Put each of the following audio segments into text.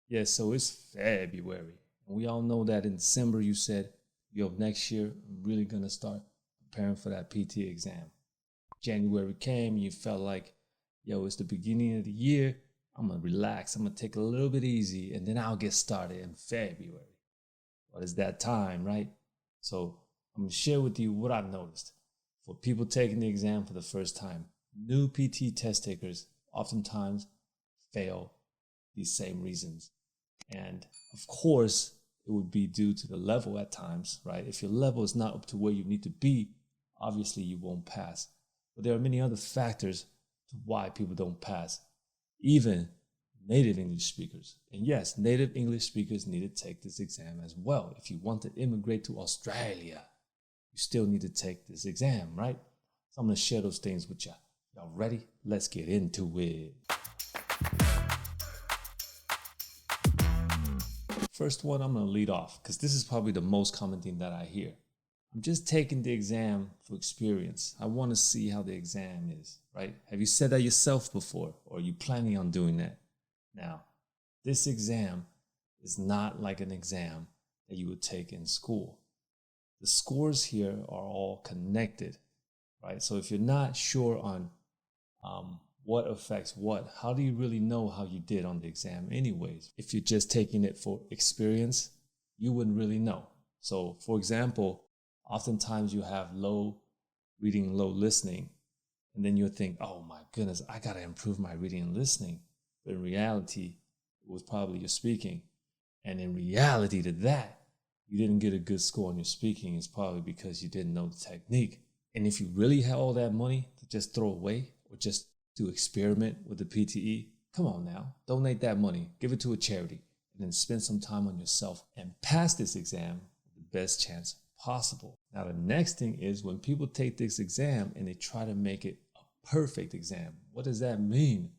Yeah, so it's February. And we all know that in December you said, yo, next year I'm really gonna start preparing for that PT exam. January came, you felt like, yo, it's the beginning of the year. I'm gonna relax, I'm gonna take a little bit easy, and then I'll get started in February. But it's that time, right? So I'm gonna share with you what I've noticed. For people taking the exam for the first time, new PT test takers oftentimes fail these same reasons. And of course, it would be due to the level at times, right? If your level is not up to where you need to be, obviously you won't pass. But there are many other factors to why people don't pass, even native English speakers. And yes, native English speakers need to take this exam as well. If you want to immigrate to Australia, you still need to take this exam, right? So I'm going to share those things with you. Y'all ready? Let's get into it. First one, I'm going to lead off because this is probably the most common thing that I hear. I'm just taking the exam for experience. I want to see how the exam is, right? Have you said that yourself before, or are you planning on doing that? Now, this exam is not like an exam that you would take in school. The scores here are all connected, right? So if you're not sure on what affects what, how do you really know how you did on the exam anyways? If you're just taking it for experience, you wouldn't really know. So for example, oftentimes you have low reading, low listening, and then you'll think, oh my goodness, I gotta improve my reading and listening. But in reality, it was probably your speaking. And in reality to that, you didn't get a good score on your speaking. It's probably because you didn't know the technique. And if you really had all that money to just throw away or just to experiment with the PTE, come on now, donate that money, give it to a charity, and then spend some time on yourself and pass this exam with the best chance possible. Now, the next thing is when people take this exam and they try to make it a perfect exam. What does that mean?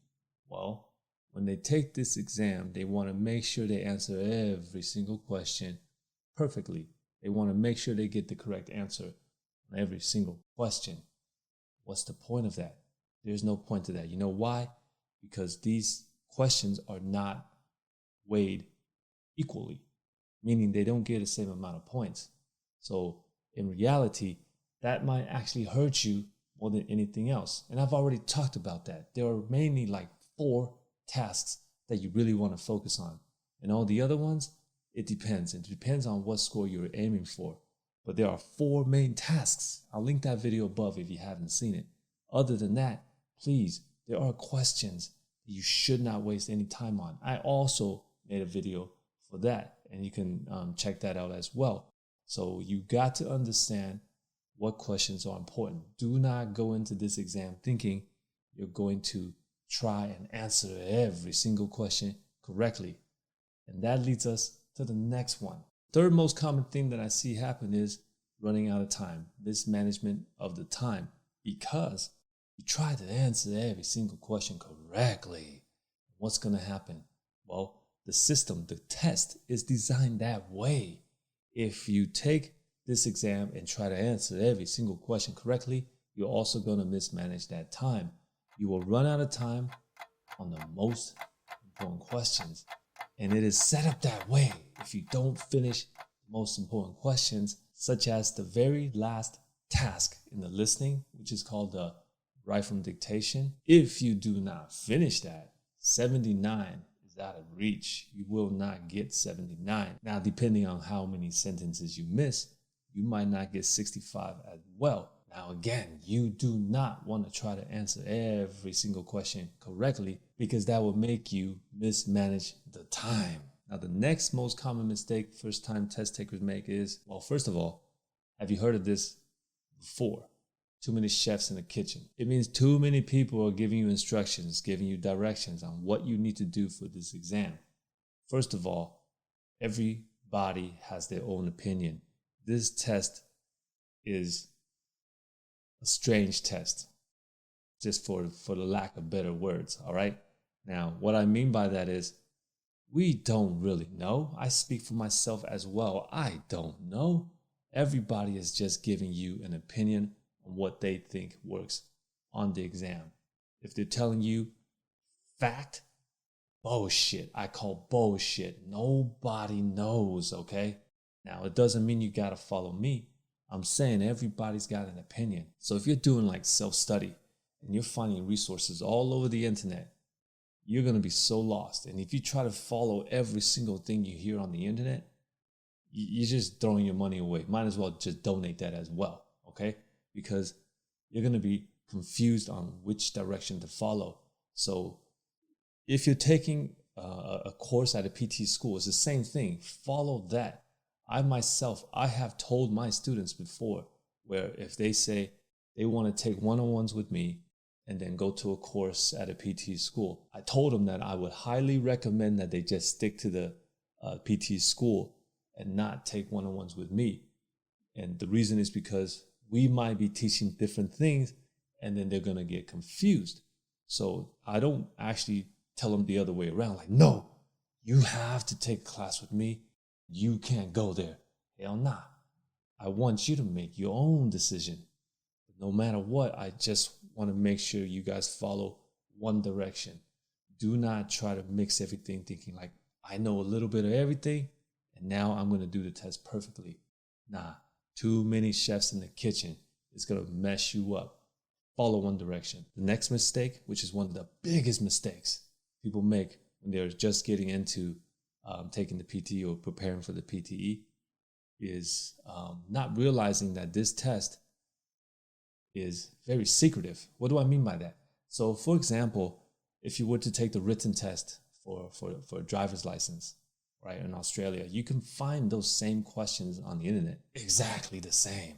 Well, when they take this exam, they want to make sure they answer every single question perfectly. They want to make sure they get the correct answer on every single question. What's the point of that? There's no point to that. You know why? Because these questions are not weighed equally, meaning they don't get the same amount of points. So in reality, that might actually hurt you more than anything else. And I've already talked about that. There are mainly like 4 tasks that you really want to focus on. And all the other ones, it depends. It depends on what score you're aiming for. But there are 4 main tasks. I'll link that video above if you haven't seen it. Other than that, please, there are questions that you should not waste any time on. I also made a video for that, and you can check that out as well. So you got to understand what questions are important. Do not go into this exam thinking you're going to try and answer every single question correctly. And that leads us to the next one. Third most common thing that I see happen is running out of time, mismanagement of the time, because you try to answer every single question correctly. What's going to happen? Well, the system, the test is designed that way. If you take this exam and try to answer every single question correctly, you're also going to mismanage that time. You will run out of time on the most important questions. And it is set up that way. If you don't finish the most important questions, such as the very last task in the listening, which is called the write from dictation, if you do not finish that, 79 is out of reach. You will not get 79. Now, depending on how many sentences you miss, you might not get 65 as well. Now, again, you do not want to try to answer every single question correctly because that will make you mismanage the time. Now, the next most common mistake first-time test takers make is, well, first of all, have you heard of this before? Too many chefs in the kitchen. It means too many people are giving you instructions, giving you directions on what you need to do for this exam. First of all, everybody has their own opinion. This test is a strange test, just for the lack of better words, all right? Now, what I mean by that is we don't really know. I speak for myself as well. I don't know. Everybody is just giving you an opinion on what they think works on the exam. If they're telling you fact, bullshit. I call bullshit. Nobody knows, okay? Now, it doesn't mean you gotta follow me. I'm saying everybody's got an opinion. So if you're doing like self-study and you're finding resources all over the internet, you're gonna be so lost. And if you try to follow every single thing you hear on the internet, you're just throwing your money away. Might as well just donate that as well, okay? Because you're gonna be confused on which direction to follow. So if you're taking a course at a PT school, it's the same thing. Follow that. I have told my students before, where if they say they want to take one-on-ones with me and then go to a course at a PT school, I told them that I would highly recommend that they just stick to the PT school and not take one-on-ones with me. And the reason is because we might be teaching different things and then they're going to get confused. So I don't actually tell them the other way around. Like, no, you have to take a class with me. You can't go there. Hell nah. I want you to make your own decision. No matter what, I just want to make sure you guys follow one direction. Do not try to mix everything thinking like, I know a little bit of everything and now I'm going to do the test perfectly. Nah, too many chefs in the kitchen. It's going to mess you up. Follow one direction. The next mistake, which is one of the biggest mistakes people make when they're just getting into taking the PTE or preparing for the PTE, is not realizing that this test is very secretive. What do I mean by that? So for example, if you were to take the written test for a driver's license, right, in Australia, you can find those same questions on the internet, exactly the same.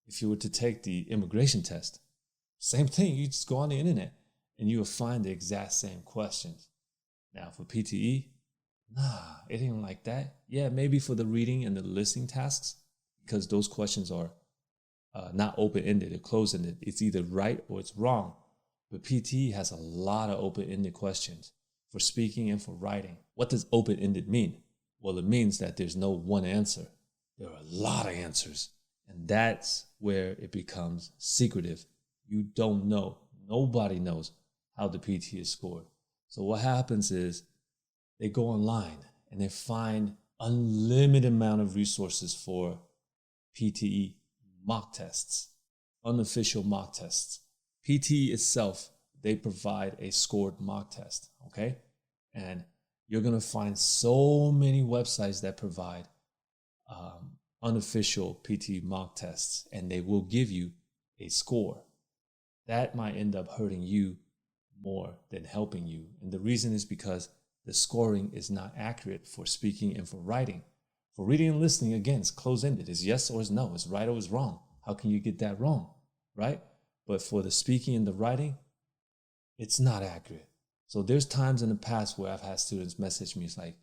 If you were to take the immigration test, same thing, you just go on the internet and you will find the exact same questions. Now for PTE, nah, it ain't like that. Yeah, maybe for the reading and the listening tasks, because those questions are not open-ended, they're closed-ended. It's either right or it's wrong. But PTE has a lot of open-ended questions for speaking and for writing. What does open-ended mean? Well, it means that there's no one answer. There are a lot of answers. And that's where it becomes secretive. You don't know. Nobody knows how the PTE is scored. So what happens is they go online and they find unlimited amount of resources for PTE mock tests, unofficial mock tests. PTE itself, they provide a scored mock test, okay? And you're gonna find so many websites that provide unofficial PTE mock tests, and they will give you a score. That might end up hurting you more than helping you. And the reason is because the scoring is not accurate for speaking and for writing. For reading and listening, again, it's closed-ended. It's yes or it's no. It's right or it's wrong. How can you get that wrong, right? But for the speaking and the writing, it's not accurate. So there's times in the past where I've had students message me. It's like,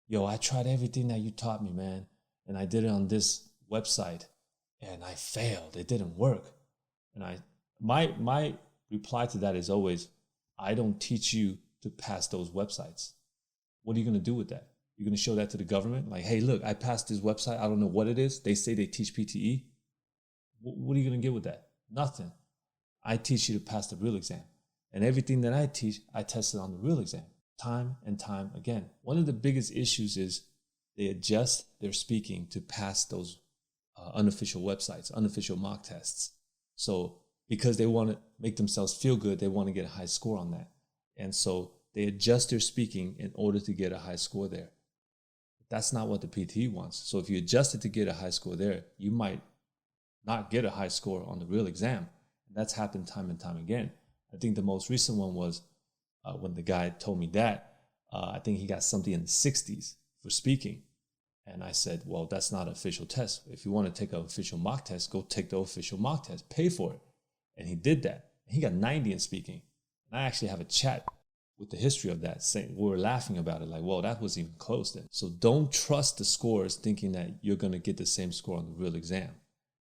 yo, I tried everything that you taught me, man. And I did it on this website and I failed. It didn't work. And my reply to that is always, I don't teach you to pass those websites. What are you going to do with that? You're going to show that to the government? Like, hey, look, I passed this website. I don't know what it is. They say they teach PTE. What are you going to get with that? Nothing. I teach you to pass the real exam. And everything that I teach, I tested on the real exam. Time and time again. One of the biggest issues is they adjust their speaking to pass those unofficial websites, unofficial mock tests. So because they want to make themselves feel good, they want to get a high score on that. And so they adjust their speaking in order to get a high score there. But that's not what the PTE wants. So if you adjust it to get a high score there, you might not get a high score on the real exam. And that's happened time and time again. I think the most recent one was when the guy told me that, I think he got something in the 60s for speaking. And I said, well, that's not an official test. If you want to take an official mock test, go take the official mock test, pay for it. And he did that. He got 90 in speaking. And I actually have a chat with the history of that, saying we were laughing about it, like, well, that was even close then. So don't trust the scores thinking that you're going to get the same score on the real exam.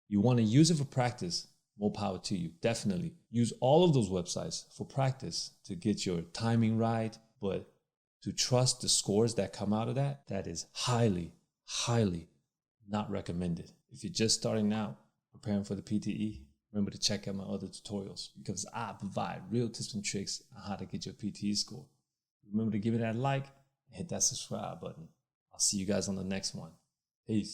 You want to use it for practice, more power to you. Definitely use all of those websites for practice to get your timing right. But to trust the scores that come out of that, that is highly, highly not recommended. If you're just starting out preparing for the PTE, remember to check out my other tutorials because I provide real tips and tricks on how to get your PTE score. Remember to give it that like and hit that subscribe button. I'll see you guys on the next one. Peace.